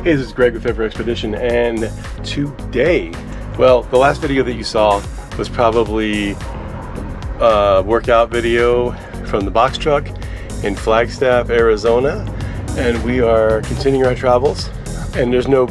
Hey, this is Greg with Favor Expedition, and today, well, the last video that you saw was probably a workout video from the box truck in Flagstaff, Arizona, and we are continuing our travels. And there's no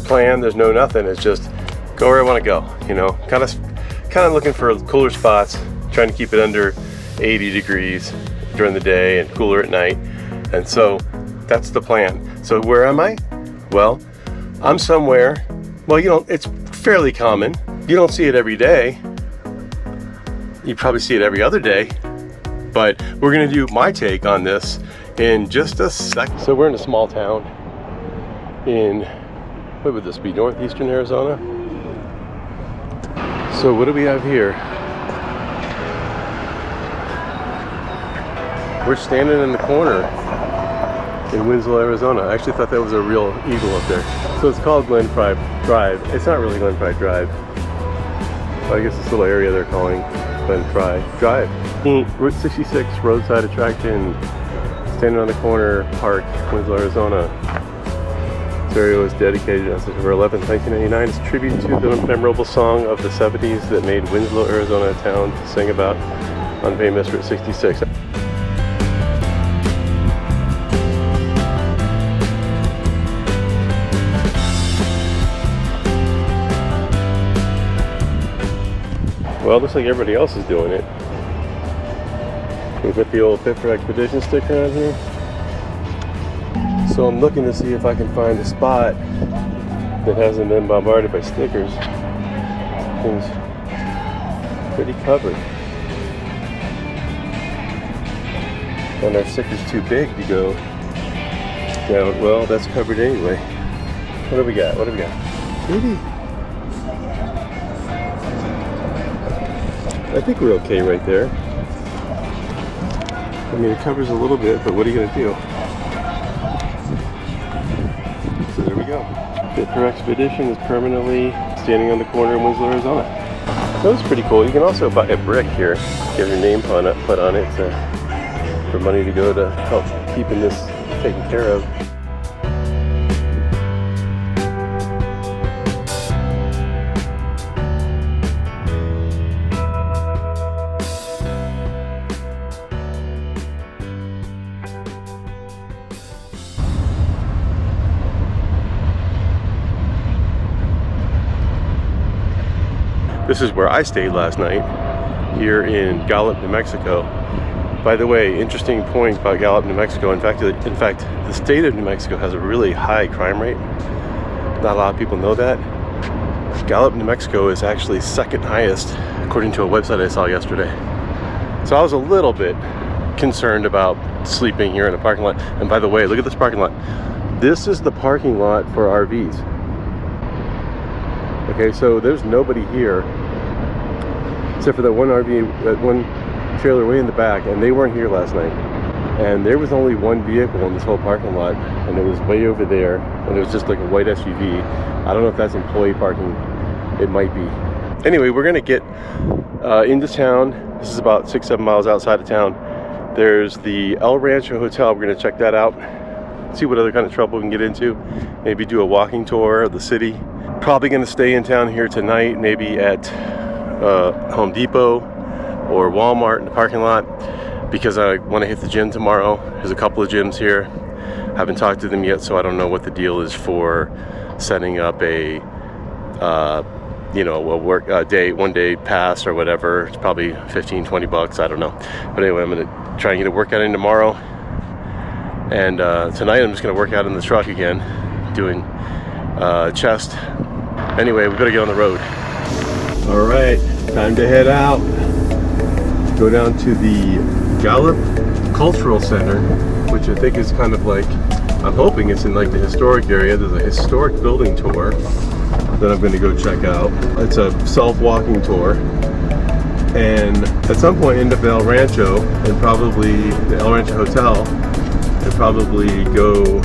plan, there's no nothing. It's just go where I want to go. You know, kind of looking for cooler spots, trying to keep it under 80 degrees during the day and cooler at night. And so that's the plan. So where am I? Well, I'm somewhere, well, you know, it's fairly common. You don't see it every day. You probably see it every other day. But we're gonna do my take on this in just a sec. So we're in a small town in, what would this be, northeastern Arizona? So what do we have here? We're standing in the corner in Winslow, Arizona. I actually thought that was a real eagle up there. So it's called Glen Pride Drive. It's not really Glen Pride Drive. But I guess this little area they're calling Glen Pride Drive. Route 66 roadside attraction. Standing on the corner park, Winslow, Arizona. This area was dedicated on September 11th, 1999. It's a tribute to the memorable song of the 70s that made Winslow, Arizona a town to sing about on famous Route 66. Well, it looks like everybody else is doing it. We've got the old Favor Expedition sticker on here. So I'm looking to see if I can find a spot that hasn't been bombarded by stickers. Things pretty covered. And our sticker's too big to go down. Well, that's covered anyway. What do we got? What do we got? Maybe. I think we're okay right there. I mean, it covers a little bit, but what are you going to do? So there we go. Favor Expedition is permanently standing on the corner in Winslow, Arizona. So it's pretty cool. You can also buy a brick here, get your name put on it for money to go to help keeping this taken care of. This is where I stayed last night, here in Gallup, New Mexico. By the way, interesting point about Gallup, New Mexico. In fact, the state of New Mexico has a really high crime rate. Not a lot of people know that. Gallup, New Mexico is actually second highest, according to a website I saw yesterday. So I was a little bit concerned about sleeping here in a parking lot. And by the way, look at this parking lot. This is the parking lot for RVs. Okay, so there's nobody here except for that one RV, that one trailer way in the back, and they weren't here last night. And there was only one vehicle in this whole parking lot, and it was way over there, and it was just like a white SUV. I don't know if that's employee parking. It might be. Anyway, we're gonna get into town. This is about 6-7 miles outside of town. There's the Rancho Hotel. We're gonna check that out, see what other kind of trouble we can get into, maybe do a walking tour of the city. Probably going to stay in town here tonight, maybe at Home Depot or Walmart in the parking lot, because I want to hit the gym tomorrow. There's a couple of gyms here. Haven't talked to them yet, so I don't know what the deal is for setting up a one day pass or whatever. It's probably 15-20 bucks, I don't know. But anyway, I'm going to try and get a workout in tomorrow. And tonight I'm just going to work out in the truck again, doing chest. Anyway, we better get on the road. All right, time to head out. Go down to the Gallup Cultural Center, which I think is kind of like, I'm hoping it's in like the historic area. There's a historic building tour that I'm going to go check out. It's a self-walking tour. And at some point end up at El Rancho, and probably the El Rancho Hotel, and probably go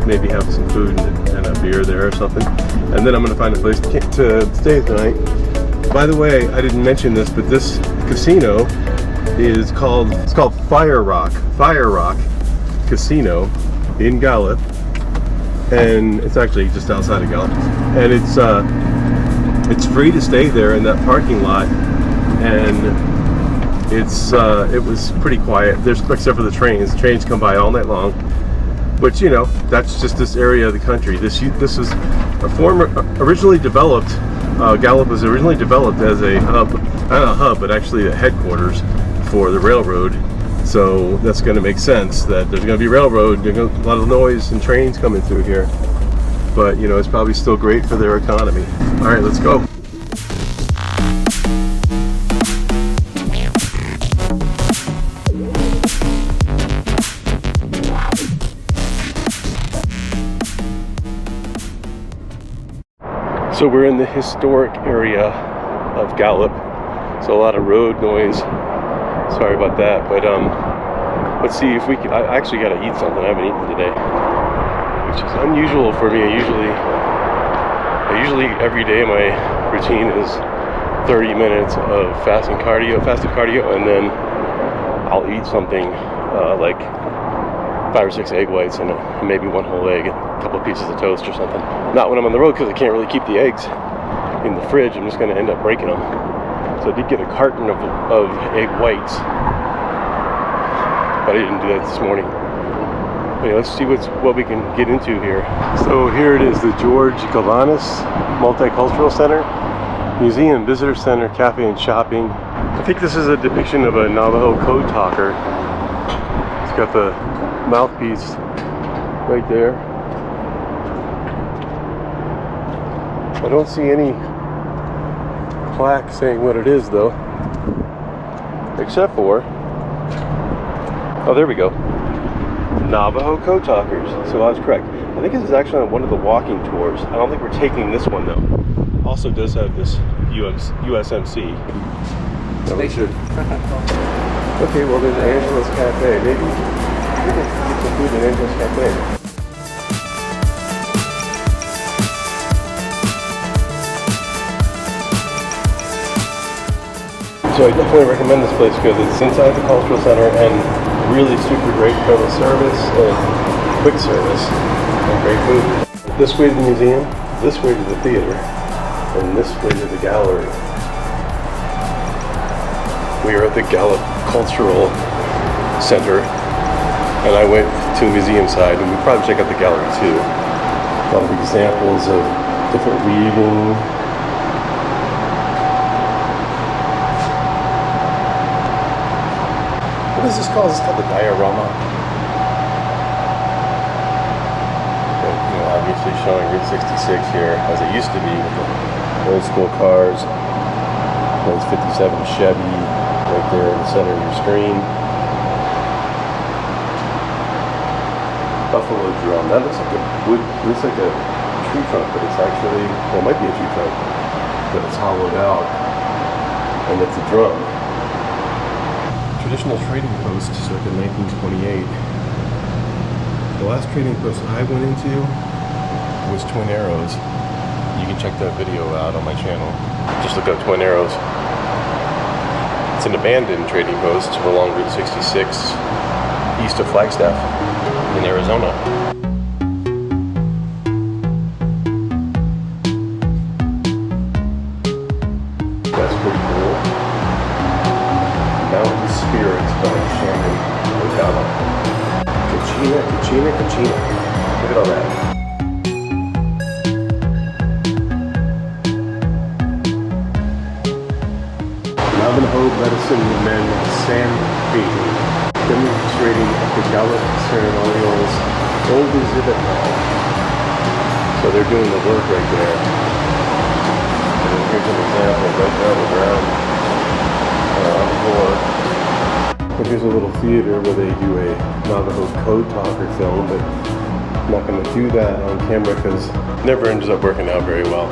maybe have some food and a beer there or something. And then I'm going to find a place to stay tonight. By the way, I didn't mention this, but this casino is called Fire Rock Casino in Gallup. and it's actually just outside of Gallup, and it's free to stay there in that parking lot, and it was pretty quiet. There's, except for the trains. Trains come by all night long. But you know, that's just this area of the country. This is a originally developed. Gallup was originally developed as a hub, not a hub, but actually a headquarters for the railroad. So that's going to make sense that there's going to be railroad. There's a lot of noise and trains coming through here. But you know, it's probably still great for their economy. All right, let's go. So we're in the historic area of Gallup, so a lot of road noise. Sorry about that, but let's see if we can. I actually got to eat something. I haven't eaten today, which is unusual for me. I usually every day my routine is 30 minutes of fasted cardio, and then I'll eat something like 5 or 6 egg whites and maybe 1 whole egg, a couple of pieces of toast or something. Not when I'm on the road, because I can't really keep the eggs in the fridge. I'm just going to end up breaking them. So I did get a carton of egg whites, but I didn't do that this morning. Anyway, let's see what we can get into here. So here it is, the George Galanis Multicultural Center, Museum, Visitor Center, Cafe and Shopping. I think this is a depiction of a Navajo code talker. It's got the mouthpiece right there. I don't see any plaque saying what it is though, except for, oh, there we go, Navajo code talkers. So I was correct. I think this is actually on one of the walking tours. I don't think we're taking this one though. Also does have this USMC. No, should. Okay, well there's Angela's Cafe. Maybe we can get some food at Angela's Cafe. So I definitely recommend this place because it's inside the Cultural Center and really super great friendly service and quick service and great food. This way to the museum, this way to the theater, and this way to the gallery. We are at the Gallup Cultural Center, and I went to the museum side, and we'll probably check out the gallery too. A lot of examples of different weaving. What is this called? It's called the diorama. But, you know, obviously showing Route 66 here as it used to be with the old school cars. There's 57 Chevy right there in the center of your screen. Buffalo drum. That looks like a wood. Looks like a tree trunk, but it's actually, well, it might be a tree trunk, but it's hollowed out, and it's a drum. Traditional trading post circa 1928. The last trading post I went into was Twin Arrows. You can check that video out on my channel. Just look up Twin Arrows. It's an abandoned trading post along Route 66 east of Flagstaff in Arizona. That's pretty cool. Mountain Spirits by Shannon Gallup. Kachina. Look at all that. Navajo Medicine Men Sand Painting, demonstrating at the Gallup Ceremonial's old exhibit hall. So they're doing the work right there. And here's an example right down the ground. On the floor. But here's a little theater where they do a Navajo code talker film, but I'm not going to do that on camera because it never ends up working out very well.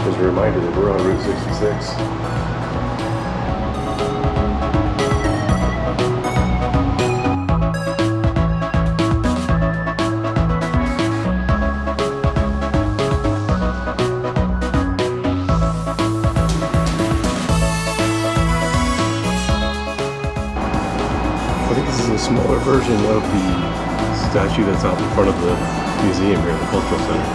As a reminder that we're on Route 66. I think this is a smaller version of the statue that's out in front of the museum here at the Cultural Center.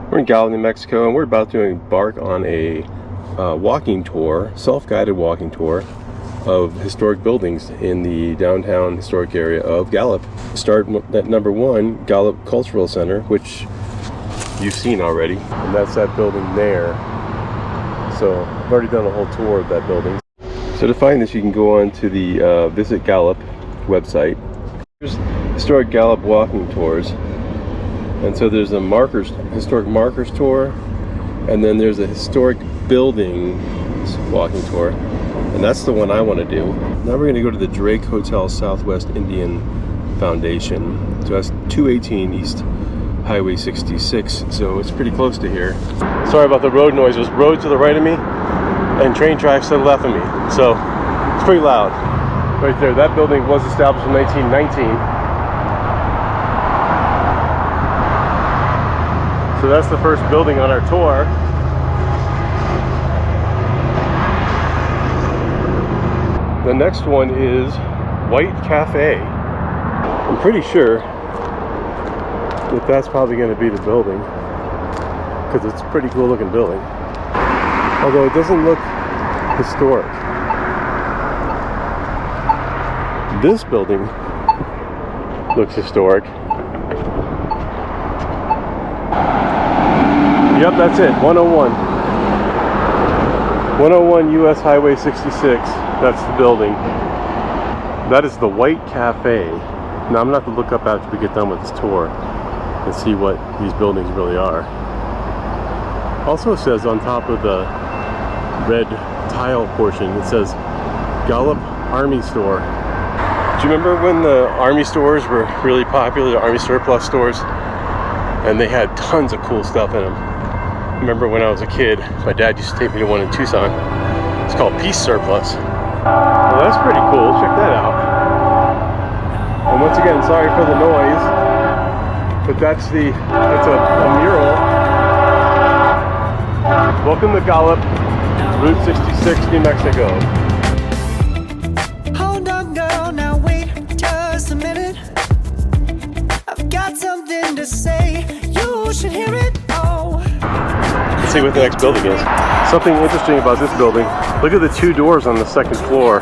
We're in Gallup, New Mexico, and we're about to embark on a walking tour, self-guided walking tour of historic buildings in the downtown historic area of Gallup. Start at number 1, Gallup Cultural Center, which you've seen already, and that's that building there. So I've already done a whole tour of that building. So to find this, you can go on to the Visit Gallup website. There's historic Gallup walking tours, and so there's a historic markers tour, and then there's a historic buildings walking tour, and that's the one I want to do. Now we're going to go to the Rancho Hotel Southwest Indian Foundation. So that's 218 East Highway 66, so it's pretty close to here. Sorry about the road noise. There's road to the right of me and train tracks to the left of me, so it's pretty loud. Right there, that building was established in 1919. So that's the first building on our tour. The next one is White Cafe. I'm pretty sure that that's probably going to be the building, because it's a pretty cool looking building. Although it doesn't look historic. This building looks historic. Yep, that's it, 101. 101 US Highway 66, that's the building. That is the White Cafe. Now I'm going to have to look up after we get done with this tour and see what these buildings really are. Also says on top of the red tile portion, it says Gallup Army Store. Do you remember when the Army stores were really popular, the Army surplus stores? And they had tons of cool stuff in them. I remember when I was a kid, my dad used to take me to one in Tucson. It's called Peace Surplus. Well, that's pretty cool. Check that out. And once again, sorry for the noise, but that's a mural. Welcome to Gallup, Route 66, New Mexico. Hold on, girl, now wait just a minute. I've got something to say. You should hear it. Oh. Let's see what the next building is. Something interesting about this building. Look at the 2 doors on the 2nd floor.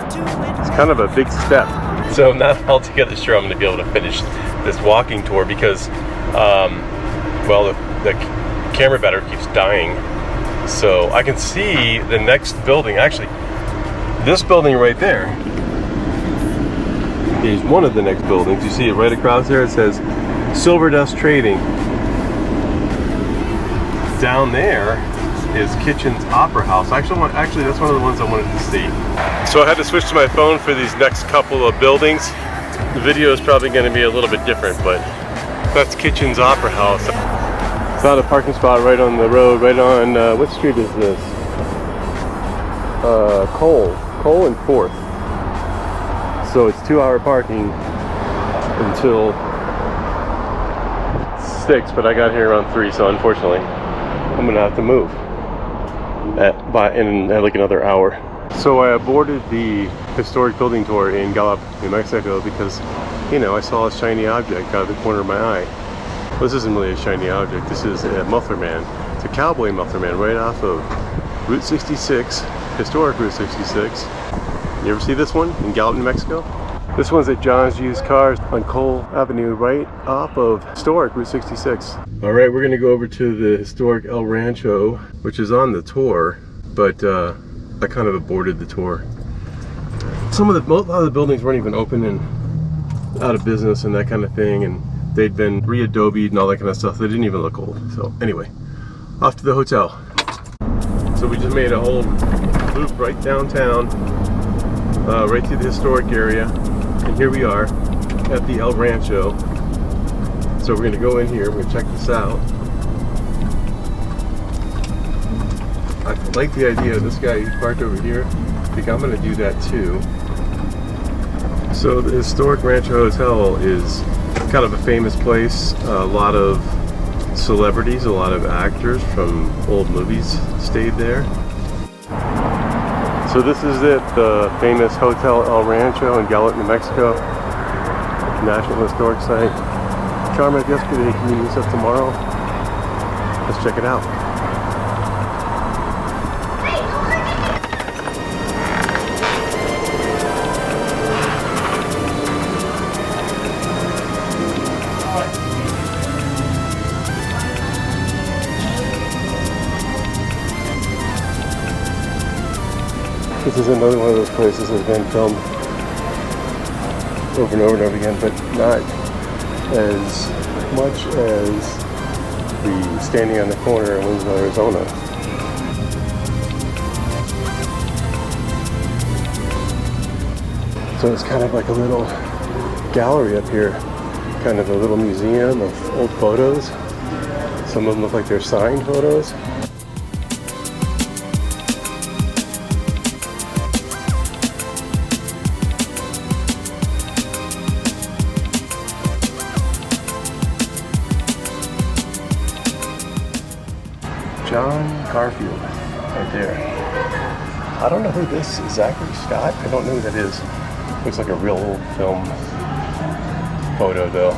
It's kind of a big step. So I'm not altogether sure I'm going to be able to finish this walking tour because, well, the camera battery keeps dying. So I can see the next building. Actually, this building right there is one of the next buildings. You see it right across there. It says Silver Dust Trading. Down there is Kitchen's Opera House. Actually, that's one of the ones I wanted to see. So I had to switch to my phone for these next couple of buildings. The video is probably going to be a little bit different, but that's Kitchen's Opera House. Found a parking spot right on the road, right on, what street is this? Cole and 4th. So it's 2-hour parking until 6, but I got here around 3, so unfortunately I'm gonna have to move in like another hour. So I aborted the historic building tour in Gallup, New Mexico because, you know, I saw a shiny object out of the corner of my eye. Well, this isn't really a shiny object. This is a Muffler Man. It's a cowboy Muffler Man right off of Route 66, historic Route 66. You ever see this one in Gallup, New Mexico? This one's at John's Used Cars on Cole Avenue, right off of historic Route 66. All right, we're gonna go over to the historic El Rancho, which is on the tour, but I kind of aborted the tour. A lot of the buildings weren't even open and out of business and that kind of thing, and they'd been re-adobe'd and all that kind of stuff. They didn't even look old. So anyway, off to the hotel. So we just made a whole loop right downtown, right through the historic area. And here we are at the El Rancho. So we're gonna go in here, we're gonna check this out. I like the idea of this guy who's parked over here. I think I'm gonna do that too. So the historic Rancho Hotel is kind of a famous place. A lot of celebrities, a lot of actors from old movies stayed there. So this is it, the famous Hotel El Rancho in Gallup, New Mexico. National Historic Site. Charm of yesterday, convenience of tomorrow. Let's check it out. This is another one of those places that's been filmed over and over and over again, but not as much as the Standing on the Corner in Winslow, Arizona. So it's kind of like a little gallery up here, kind of a little museum of old photos. Some of them look like they're signed photos. John Garfield, right there. I don't know who this is. Zachary Scott? I don't know who that is. Looks like a real old film photo though.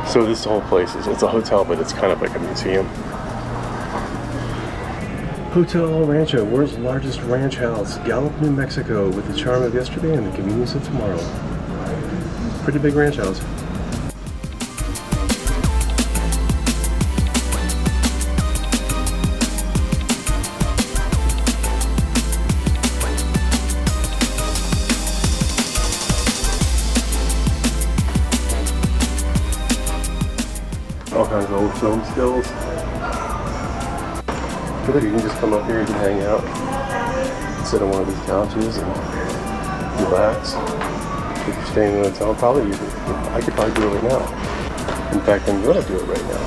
So this whole place it's a hotel, but it's kind of like a museum. Hotel Rancho, world's largest ranch house, Gallup, New Mexico, with the charm of yesterday and the convenience of tomorrow. Pretty big ranch house. All kinds of old film stills. You can just come up here, you can hang out, sit on one of these couches and relax. If you're staying in a hotel, I could probably do it right now. In fact, I'm going to do it right now.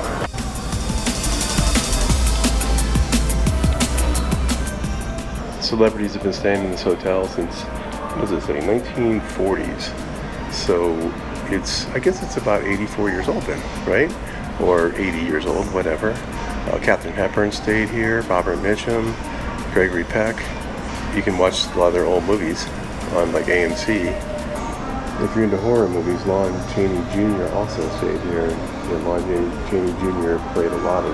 Celebrities have been staying in this hotel since, what does it say, 1940s. So I guess it's about 84 years old then, right? Or 80 years old, whatever. Katharine Hepburn stayed here, Robert Mitchum, Gregory Peck. You can watch a lot of their old movies on like AMC. If you're into horror movies, Lon Chaney Jr. also stayed here. And Lon Chaney Jr. played a lot of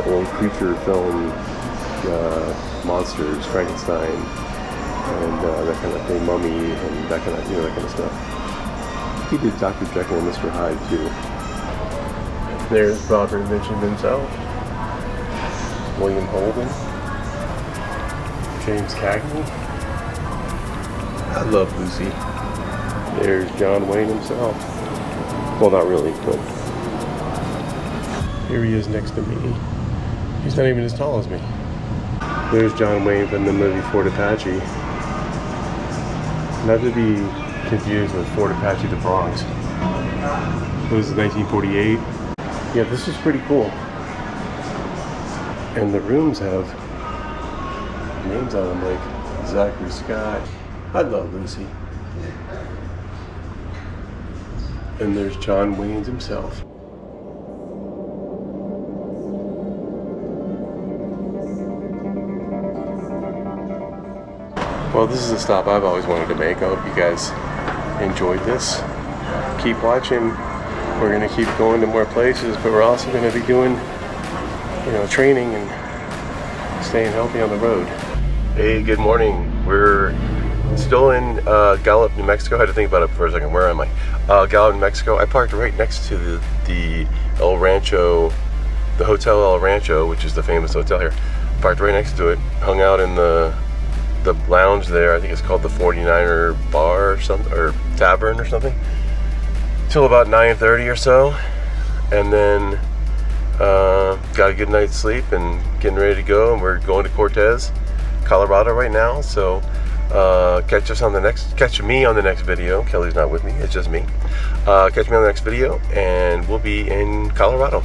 the old creature film monsters, Frankenstein, and that kind of thing, Mummy, and that kind of stuff. He did Dr. Jekyll and Mr. Hyde too. There's Robert Mitchum himself, William Holden, James Cagney. I love Lucy. There's John Wayne himself. Well, not really, but here he is next to me. He's not even as tall as me. There's John Wayne from the movie Fort Apache. Not to be confused with Fort Apache, the Bronx. It was 1948. Yeah, this is pretty cool. And the rooms have names on them like Zachary Scott. I love Lucy. And there's John Wayans himself. Well, this is a stop I've always wanted to make. I hope you guys enjoyed this. Keep watching. We're going to keep going to more places, but we're also going to be doing, training and staying healthy on the road. Hey, good morning. We're still in Gallup, New Mexico. I had to think about it for a second. Where am I? Gallup, New Mexico. I parked right next to the El Rancho, the Hotel El Rancho, which is the famous hotel here. Parked right next to it. Hung out in the lounge there. I think it's called the 49er Bar or something, or Tavern or something, till about 9:30 or so, and then got a good night's sleep and getting ready to go. And we're going to Cortez, Colorado right now. So catch me on the next video. Kelly's not with me, it's just me. Catch me on the next video, and we'll be in Colorado.